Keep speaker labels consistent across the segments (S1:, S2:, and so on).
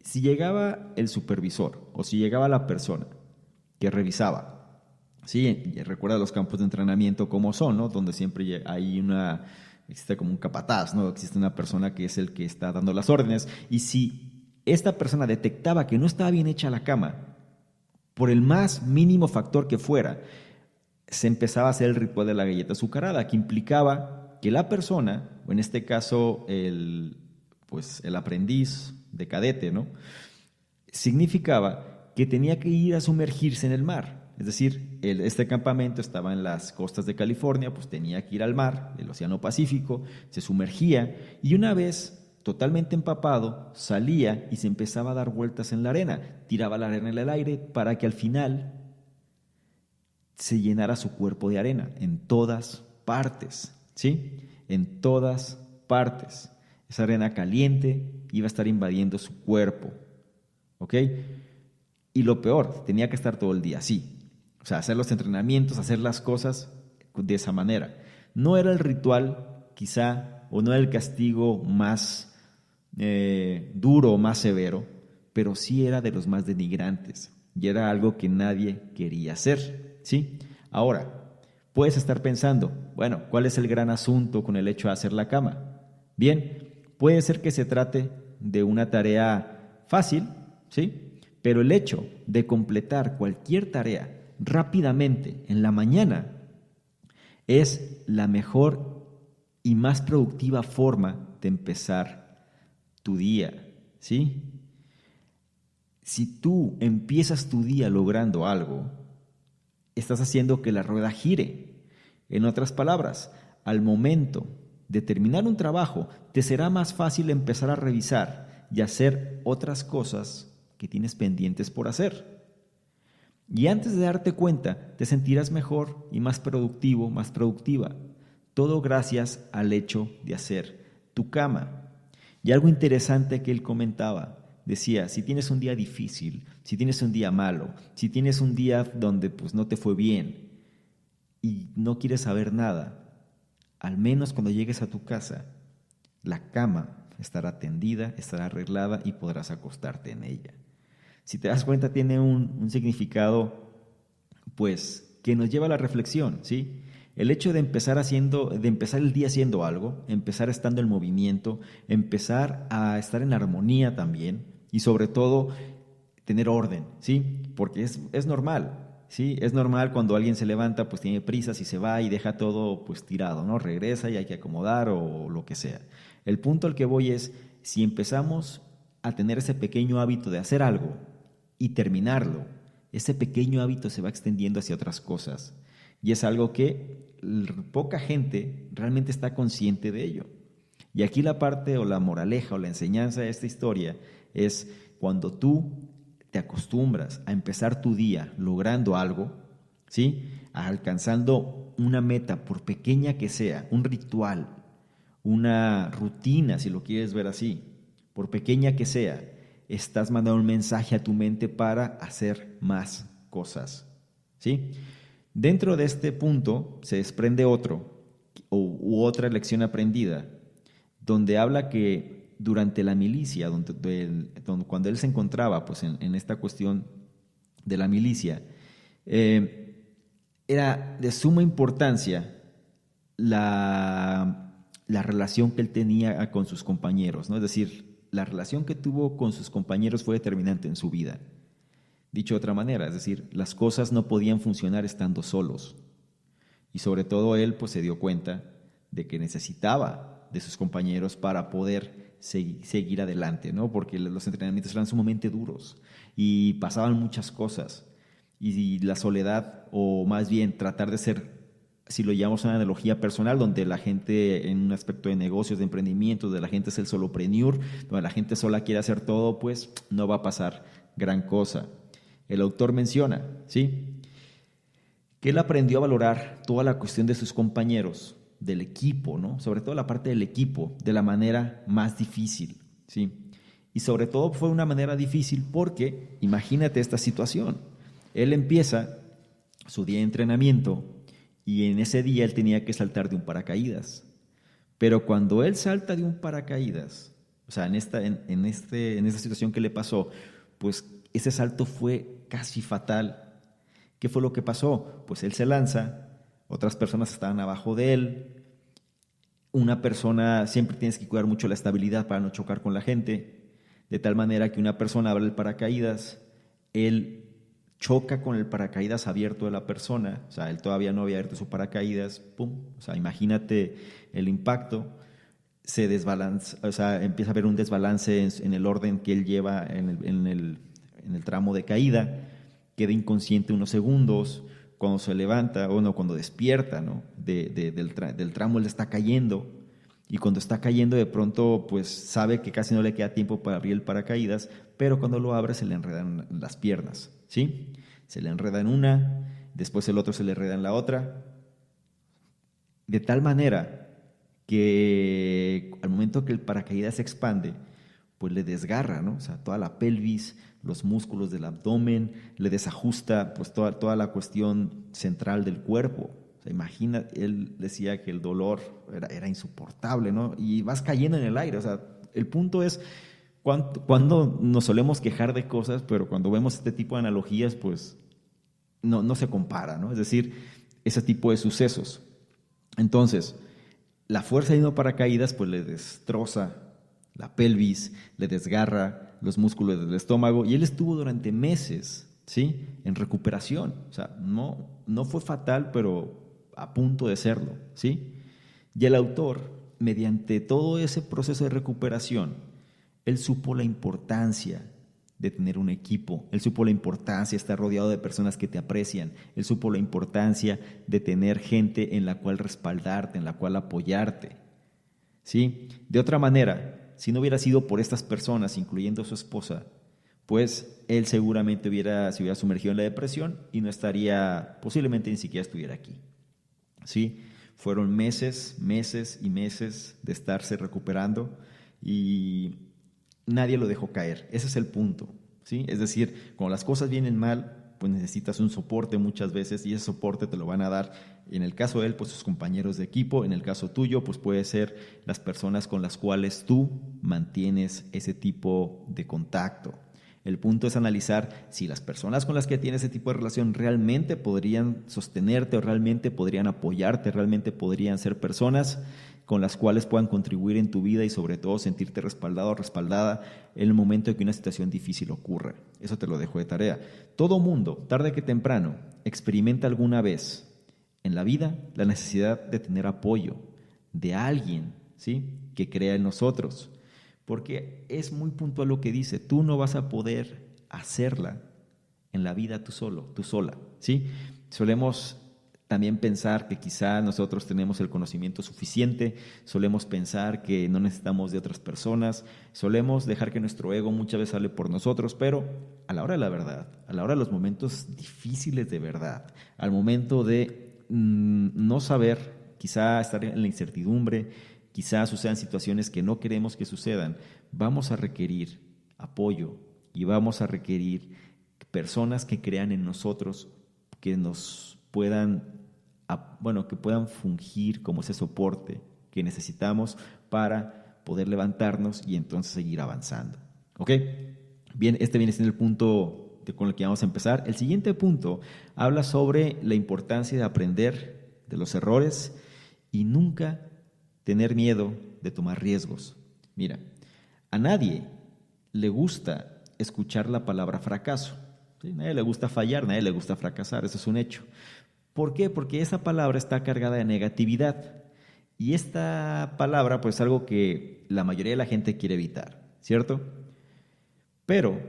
S1: si llegaba el supervisor o si llegaba la persona que revisaba, ¿sí? Y recuerda los campos de entrenamiento como son, ¿no? Donde siempre hay existe como un capataz, ¿no? Existe una persona que es el que está dando las órdenes. Y si esta persona detectaba que no estaba bien hecha la cama, por el más mínimo factor que fuera, se empezaba a hacer el ritual de la galleta azucarada, que implicaba que la persona, o en este caso el aprendiz de cadete, ¿no? Significaba que tenía que ir a sumergirse en el mar. Es decir, este campamento estaba en las costas de California, pues tenía que ir al mar, el Océano Pacífico, se sumergía y una vez totalmente empapado, salía y se empezaba a dar vueltas en la arena, tiraba la arena en el aire para que al final se llenara su cuerpo de arena en todas partes, ¿sí? En todas partes. Esa arena caliente iba a estar invadiendo su cuerpo, ¿ok? Y lo peor, tenía que estar todo el día así. O sea, hacer los entrenamientos, hacer las cosas de esa manera. No era el ritual, quizá, o no era el castigo más duro o más severo, pero sí era de los más denigrantes. Y era algo que nadie quería hacer, ¿sí? Ahora, puedes estar pensando, bueno, ¿cuál es el gran asunto con el hecho de hacer la cama? Bien, puede ser que se trate de una tarea fácil, ¿sí? Pero el hecho de completar cualquier tarea rápidamente en la mañana es la mejor y más productiva forma de empezar tu día, ¿sí? Si tú empiezas tu día logrando algo, estás haciendo que la rueda gire. En otras palabras, al momento de terminar un trabajo, te será más fácil empezar a revisar y hacer otras cosas que tienes pendientes por hacer. Y antes de darte cuenta, te sentirás mejor y más productivo, más productiva. Todo gracias al hecho de hacer tu cama. Y algo interesante que él comentaba, decía, si tienes un día difícil, si tienes un día malo, si tienes un día donde pues no te fue bien y no quieres saber nada, al menos cuando llegues a tu casa, la cama estará tendida, estará arreglada y podrás acostarte en ella. Si te das cuenta, tiene un significado, pues, que nos lleva a la reflexión, ¿sí? El hecho de empezar el día haciendo algo, empezar estando en movimiento, empezar a estar en armonía también, y sobre todo, tener orden, ¿sí? Porque es normal, ¿sí? Es normal cuando alguien se levanta, pues tiene prisas y se va y deja todo, pues, tirado, ¿no? Regresa y hay que acomodar o lo que sea. El punto al que voy es, si empezamos a tener ese pequeño hábito de hacer algo y terminarlo, ese pequeño hábito se va extendiendo hacia otras cosas. Y es algo que poca gente realmente está consciente de ello. Y aquí la parte o la moraleja o la enseñanza de esta historia es cuando tú te acostumbras a empezar tu día logrando algo, ¿sí? Alcanzando una meta, por pequeña que sea, un ritual, una rutina, si lo quieres ver así, por pequeña que sea, estás mandando un mensaje a tu mente para hacer más cosas, ¿sí? Dentro de este punto se desprende otro u otra lección aprendida, donde habla que durante la milicia, cuando él se encontraba pues, en esta cuestión de la milicia, era de suma importancia la relación que él tenía con sus compañeros, ¿no? Es decir, la relación que tuvo con sus compañeros fue determinante en su vida. Dicho de otra manera, es decir, las cosas no podían funcionar estando solos. Y sobre todo él pues se dio cuenta de que necesitaba de sus compañeros para poder seguir adelante, ¿no? Porque los entrenamientos eran sumamente duros y pasaban muchas cosas. Y la soledad, o más bien tratar de ser, si lo llamamos una analogía personal, donde la gente en un aspecto de negocios, de emprendimiento, donde la gente es el solopreneur, donde la gente sola quiere hacer todo, pues no va a pasar gran cosa. El autor menciona, ¿sí?, que él aprendió a valorar toda la cuestión de sus compañeros, del equipo, ¿no? Sobre todo la parte del equipo, de la manera más difícil, ¿sí? Y sobre todo fue una manera difícil porque, imagínate esta situación, él empieza su día de entrenamiento y en ese día él tenía que saltar de un paracaídas. Pero cuando él salta de un paracaídas, O sea, en esta situación que le pasó, pues ese salto fue casi fatal. ¿Qué fue lo que pasó? Pues él se lanza, otras personas estaban abajo de él. Una persona, siempre tienes que cuidar mucho la estabilidad para no chocar con la gente, de tal manera que una persona abre el paracaídas, él choca con el paracaídas abierto de la persona, o sea, él todavía no había abierto su paracaídas, pum, o sea, imagínate el impacto, se desbalance, o sea, empieza a haber un desbalance en el orden que él lleva en el tramo de caída, queda inconsciente unos segundos, cuando se levanta, o no, cuando despierta, ¿no? Del tramo él está cayendo, y cuando está cayendo de pronto, pues sabe que casi no le queda tiempo para abrir el paracaídas, pero cuando lo abre se le enredan las piernas, ¿sí? Se le enreda en una, después el otro se le enreda en la otra, de tal manera que al momento que el paracaídas se expande, pues le desgarra, ¿no? O sea, toda la pelvis, los músculos del abdomen, le desajusta pues toda la cuestión central del cuerpo. O sea, imagina, él decía que el dolor era insoportable, ¿no? Y vas cayendo en el aire. O sea, el punto es cuando nos solemos quejar de cosas, pero cuando vemos este tipo de analogías, pues no se compara, ¿no? Es decir, ese tipo de sucesos. Entonces, la fuerza de un paracaídas pues le destroza la pelvis, le desgarra los músculos del estómago y él estuvo durante meses, ¿sí? En recuperación. O sea, no fue fatal, pero a punto de serlo, ¿sí? Y el autor, mediante todo ese proceso de recuperación, él supo la importancia de tener un equipo, él supo la importancia de estar rodeado de personas que te aprecian, él supo la importancia de tener gente en la cual respaldarte, en la cual apoyarte, ¿sí? De otra manera, si no hubiera sido por estas personas, incluyendo a su esposa, pues él seguramente se hubiera sumergido en la depresión y no estaría, posiblemente ni siquiera estuviera aquí, ¿sí? Fueron meses, meses y meses de estarse recuperando y nadie lo dejó caer. Ese es el punto, ¿sí? Es decir, cuando las cosas vienen mal, pues necesitas un soporte muchas veces y ese soporte te lo van a dar, en el caso de él, pues sus compañeros de equipo, en el caso tuyo, pues puede ser las personas con las cuales tú mantienes ese tipo de contacto. El punto es analizar si las personas con las que tienes ese tipo de relación realmente podrían sostenerte o realmente podrían apoyarte, realmente podrían ser personas con las cuales puedan contribuir en tu vida y sobre todo sentirte respaldado o respaldada en el momento en que una situación difícil ocurra. Eso te lo dejo de tarea. Todo mundo, tarde que temprano, experimenta alguna vez en la vida la necesidad de tener apoyo de alguien, ¿sí? Que crea en nosotros. Porque es muy puntual lo que dice, tú no vas a poder hacerla en la vida tú solo, tú sola, ¿sí? Solemos también pensar que quizá nosotros tenemos el conocimiento suficiente, solemos pensar que no necesitamos de otras personas, solemos dejar que nuestro ego muchas veces hable por nosotros, pero a la hora de la verdad, a la hora de los momentos difíciles de verdad, al momento de no saber, quizá estar en la incertidumbre, quizá sucedan situaciones que no queremos que sucedan, vamos a requerir apoyo y vamos a requerir personas que crean en nosotros, que nos puedan, que puedan fungir como ese soporte que necesitamos para poder levantarnos y entonces seguir avanzando. ¿Ok? Bien, este viene siendo el punto con el que vamos a empezar. El siguiente punto habla sobre la importancia de aprender de los errores y nunca tener miedo de tomar riesgos. Mira, a nadie le gusta escuchar la palabra fracaso. ¿Sí? A nadie le gusta fallar, a nadie le gusta fracasar, eso es un hecho. ¿Por qué? Porque esa palabra está cargada de negatividad. Y esta palabra, pues, es algo que la mayoría de la gente quiere evitar, ¿cierto? Pero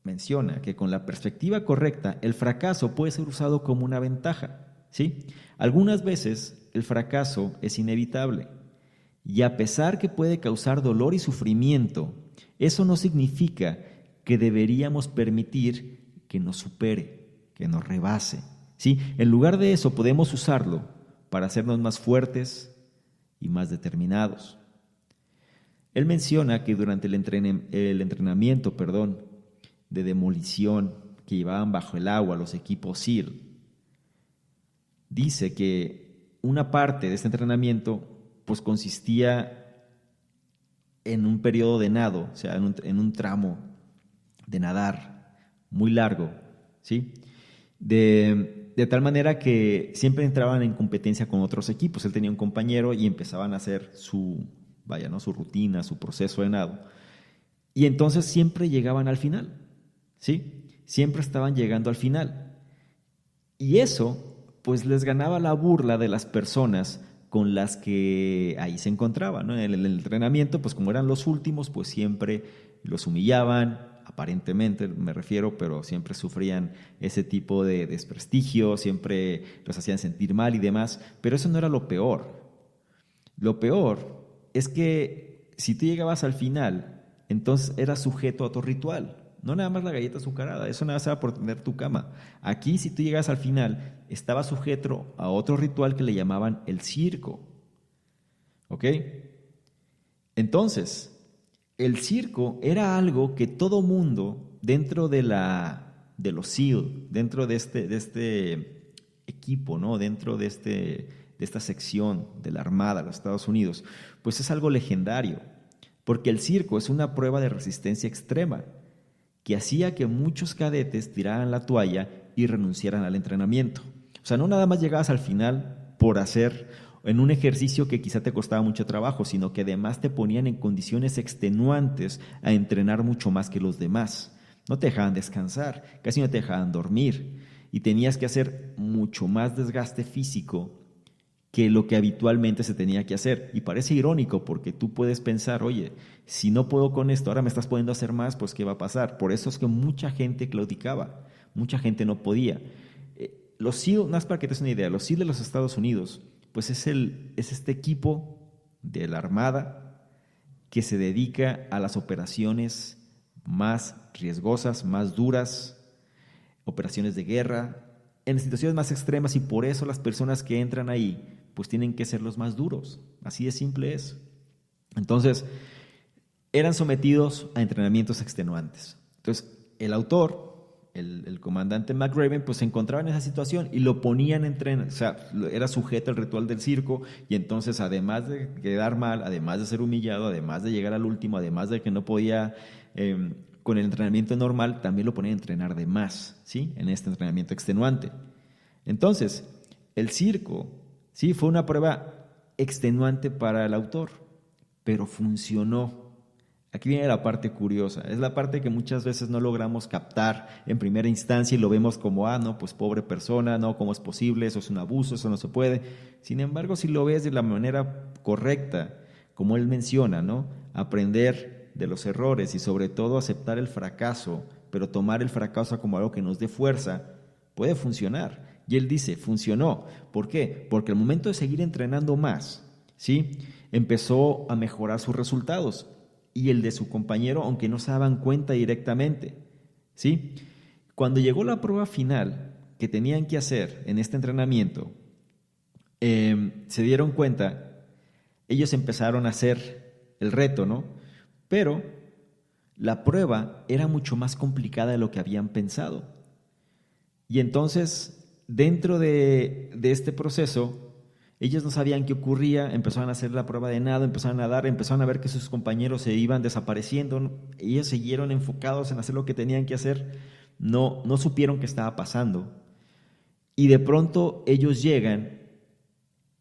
S1: menciona que con la perspectiva correcta, el fracaso puede ser usado como una ventaja, ¿sí? Algunas veces el fracaso es inevitable. Y a pesar que puede causar dolor y sufrimiento, eso no significa que deberíamos permitir que nos supere, que nos rebase. ¿Sí? En lugar de eso podemos usarlo para hacernos más fuertes y más determinados. Él menciona que durante el entrenamiento de demolición que llevaban bajo el agua los equipos SEAL, dice que una parte de este entrenamiento pues consistía en un periodo de nado, o sea, en un tramo de nadar muy largo, ¿sí? De tal manera que siempre entraban en competencia con otros equipos. Él tenía un compañero y empezaban a hacer su rutina, su proceso de nado. Y entonces siempre llegaban al final, ¿sí? Siempre estaban llegando al final. Y eso, pues les ganaba la burla de las personas con las que ahí se encontraban, ¿no? En el entrenamiento, pues como eran los últimos, pues siempre los humillaban, aparentemente me refiero, pero siempre sufrían ese tipo de desprestigio, siempre los hacían sentir mal y demás, pero eso no era lo peor. Lo peor es que si tú llegabas al final, entonces eras sujeto a otro ritual. No nada más la galleta azucarada, eso nada más era por tener tu cama. Aquí, si tú llegas al final, estaba sujeto a otro ritual que le llamaban el circo. ¿Ok? Entonces, el circo era algo que todo mundo dentro de los SEAL, dentro de este equipo, ¿no? Dentro de esta sección de la Armada de los Estados Unidos, pues es algo legendario, porque el circo es una prueba de resistencia extrema que hacía que muchos cadetes tiraran la toalla y renunciaran al entrenamiento. O sea, no nada más llegabas al final por hacer en un ejercicio que quizá te costaba mucho trabajo, sino que además te ponían en condiciones extenuantes a entrenar mucho más que los demás. No te dejaban descansar, casi no te dejaban dormir y tenías que hacer mucho más desgaste físico que lo que habitualmente se tenía que hacer. Y parece irónico porque tú puedes pensar, oye, si no puedo con esto, ahora me estás poniendo a hacer más, pues ¿qué va a pasar? Por eso es que mucha gente claudicaba, mucha gente no podía. Los SEAL, más para que te des una idea, los SEAL de los Estados Unidos, pues es este equipo de la Armada que se dedica a las operaciones más riesgosas, más duras, operaciones de guerra, en situaciones más extremas, y por eso las personas que entran ahí pues tienen que ser los más duros. Así de simple es. Entonces, eran sometidos a entrenamientos extenuantes. Entonces, el autor, el comandante McRaven, pues se encontraba en esa situación y lo ponían en tren, o sea, era sujeto al ritual del circo, y entonces, además de quedar mal, además de ser humillado, además de llegar al último, además de que no podía con el entrenamiento normal, también lo ponían a entrenar de más, ¿sí? En este entrenamiento extenuante. Entonces, el circo, sí, fue una prueba extenuante para el autor, pero funcionó. Aquí viene la parte curiosa, es la parte que muchas veces no logramos captar en primera instancia y lo vemos como, no, pues pobre persona, no, ¿cómo es posible? Eso es un abuso, eso no se puede. Sin embargo, si lo ves de la manera correcta, como él menciona, ¿no? Aprender de los errores y sobre todo aceptar el fracaso, pero tomar el fracaso como algo que nos dé fuerza, puede funcionar. Y él dice, funcionó. ¿Por qué? Porque al momento de seguir entrenando más, ¿sí? Empezó a mejorar sus resultados y el de su compañero, aunque no se daban cuenta directamente, ¿sí? Cuando llegó la prueba final que tenían que hacer en este entrenamiento, se dieron cuenta, ellos empezaron a hacer el reto, ¿no? Pero la prueba era mucho más complicada de lo que habían pensado. Y entonces, dentro de este proceso, ellos no sabían qué ocurría, empezaron a hacer la prueba de nado, empezaron a nadar, empezaron a ver que sus compañeros se iban desapareciendo, ellos siguieron enfocados en hacer lo que tenían que hacer, no supieron qué estaba pasando. Y de pronto ellos llegan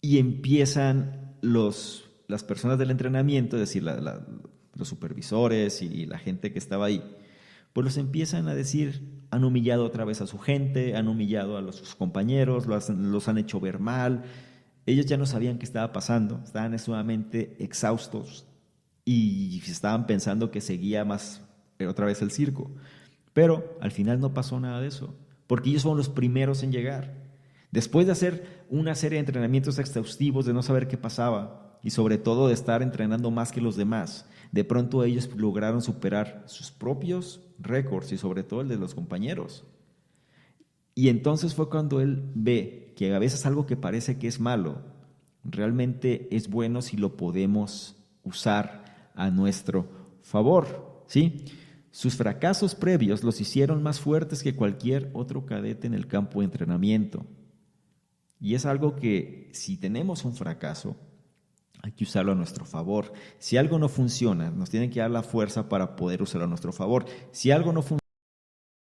S1: y empiezan las personas del entrenamiento, es decir, los supervisores y la gente que estaba ahí, pues los empiezan a decir, han humillado otra vez a su gente, han humillado a sus compañeros, los han hecho ver mal. Ellos ya no sabían qué estaba pasando, estaban sumamente exhaustos y estaban pensando que seguía más otra vez el circo. Pero al final no pasó nada de eso, porque ellos fueron los primeros en llegar. Después de hacer una serie de entrenamientos exhaustivos, de no saber qué pasaba y sobre todo de estar entrenando más que los demás, de pronto ellos lograron superar sus propios récords y sobre todo el de los compañeros. Y entonces fue cuando él ve que a veces algo que parece que es malo, realmente es bueno si lo podemos usar a nuestro favor, ¿sí? Sus fracasos previos los hicieron más fuertes que cualquier otro cadete en el campo de entrenamiento. Y es algo que si tenemos un fracaso, hay que usarlo a nuestro favor. Si algo no funciona, nos tienen que dar la fuerza para poder usarlo a nuestro favor. Si algo no funciona,